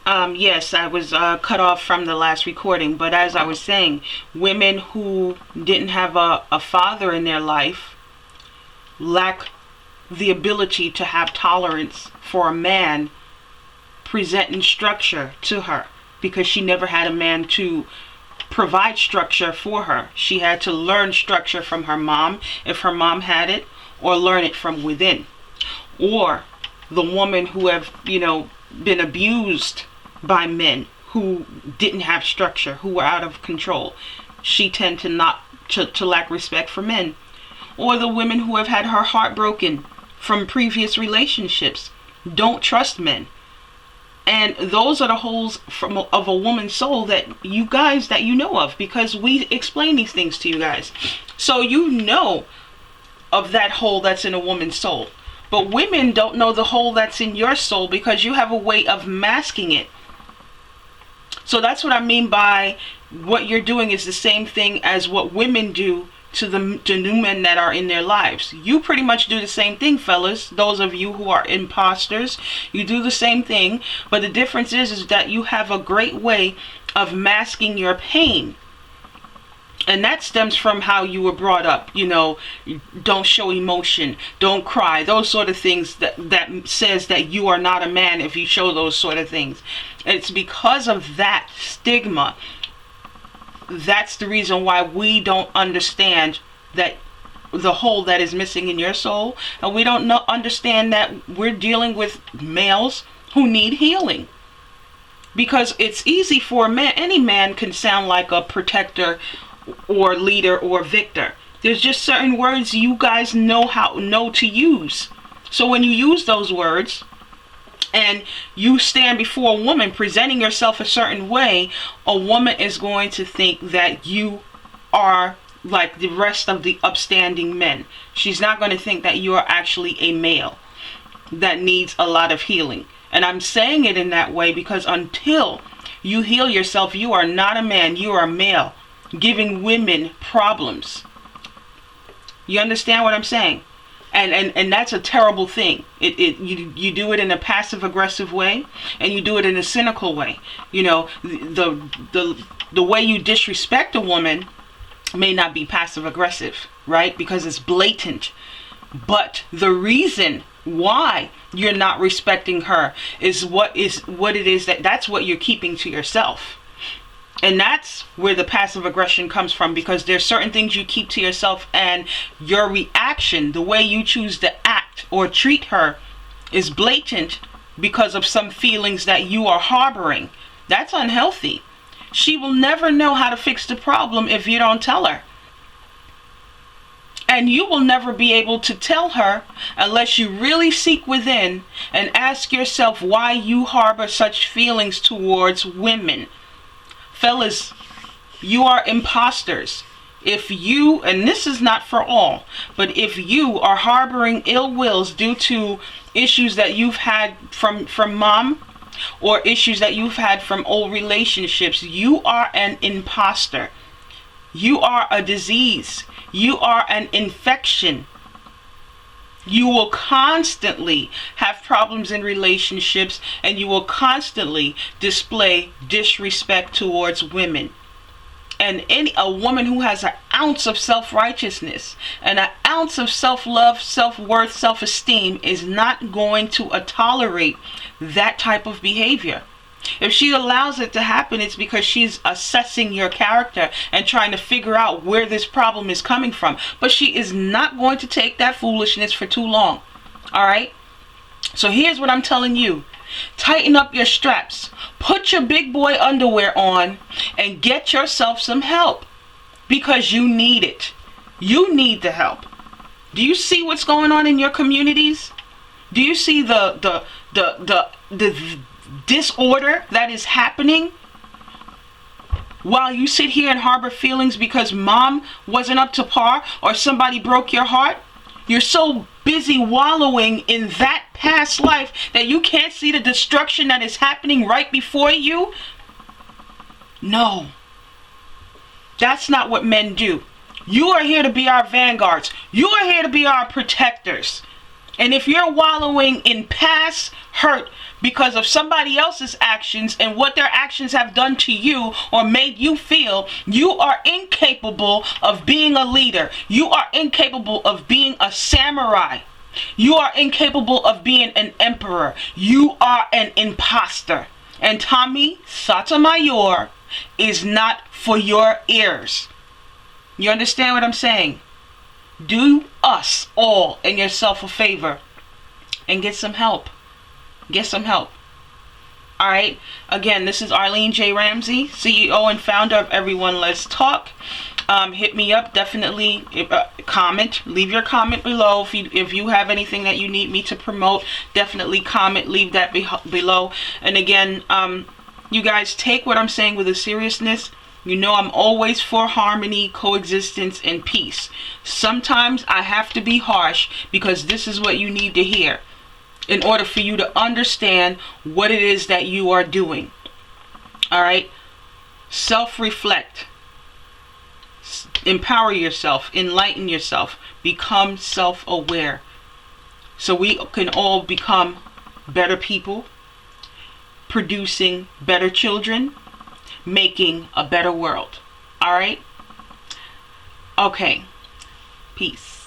Yes, I was cut off from the last recording, but as I was saying, women who didn't have a father in their life lack the ability to have tolerance for a man presenting structure to her, because she never had a man to provide structure for her. She had to learn structure from her mom, if her mom had it, or learn it from within. Or the woman who have, been abused by men who didn't have structure, who were out of control. She tend to not to lack respect for men. Or the women who have had her heart broken from previous relationships, don't trust men. And those are the holes of a woman's soul that you know of, because we explain these things to you guys. So you know of that hole that's in a woman's soul. But women don't know the hole that's in your soul, because you have a way of masking it. So that's what I mean by what you're doing is the same thing as what women do to the new men that are in their lives. You pretty much do the same thing, fellas. Those of you who are imposters, you do the same thing. But the difference is that you have a great way of masking your pain. And that stems from how you were brought up. Don't show emotion, don't cry, those sort of things that says that you are not a man if you show those sort of things. It's because of that stigma. That's the reason why we don't understand that the hole that is missing in your soul. And we don't understand that we're dealing with males who need healing. Because it's easy for a man. Any man can sound like a protector or leader or victor. There's just certain words you guys know to use. So when you use those words and you stand before a woman presenting yourself a certain way, a woman is going to think that you are like the rest of the upstanding men. She's not going to think that you are actually a male that needs a lot of healing. And I'm saying it in that way because until you heal yourself, you are not a man, you are a male, giving women problems. You understand what I'm saying? And that's a terrible thing. You do it in a passive aggressive way, and you do it in a cynical way. The way you disrespect a woman may not be passive aggressive, right? Because it's blatant. But the reason why you're not respecting her is what it is that's what you're keeping to yourself. And that's where the passive aggression comes from, because there's certain things you keep to yourself, and your reaction, the way you choose to act or treat her, is blatant because of some feelings that you are harboring. That's unhealthy. She will never know how to fix the problem if you don't tell her. And you will never be able to tell her unless you really seek within and ask yourself why you harbor such feelings towards women. Fellas, you are imposters. If you, and this is not for all, but if you are harboring ill wills due to issues that you've had from mom, or issues that you've had from old relationships, you are an imposter. You are a disease. You are an infection. You will constantly have problems in relationships, and you will constantly display disrespect towards women. And a woman who has an ounce of self-righteousness and an ounce of self-love, self-worth, self-esteem is not going to tolerate that type of behavior. If she allows it to happen, it's because she's assessing your character and trying to figure out where this problem is coming from. But she is not going to take that foolishness for too long. All right? So here's what I'm telling you. Tighten up your straps. Put your big boy underwear on and get yourself some help, because you need it. You need the help. Do you see what's going on in your communities? Do you see the disorder that is happening while you sit here and harbor feelings because mom wasn't up to par or somebody broke your heart? You're so busy wallowing in that past life that you can't see the destruction that is happening right before you. No, that's not what men do. You are here to be our vanguards. You are here to be our protectors. And if you're wallowing in past hurt because of somebody else's actions and what their actions have done to you or made you feel, you are incapable of being a leader. You are incapable of being a samurai. You are incapable of being an emperor. You are an imposter. And Tommy Sotomayor is not for your ears. You understand what I'm saying? Do us all and yourself a favor and get some help. Get some help. All right. Again, this is Arlene J Ramsey, CEO and founder of Everyone Let's Talk. Hit me up. Definitely comment. Leave your comment below. If you have anything that you need me to promote, definitely comment. Leave that below. And again, you guys take what I'm saying with a seriousness. You know I'm always for harmony, coexistence, and peace. Sometimes I have to be harsh because this is what you need to hear in order for you to understand what it is that you are doing. All right? Self-reflect. Empower yourself. Enlighten yourself. Become self-aware. So we can all become better people, producing better children, making a better world. All right? Okay. Peace.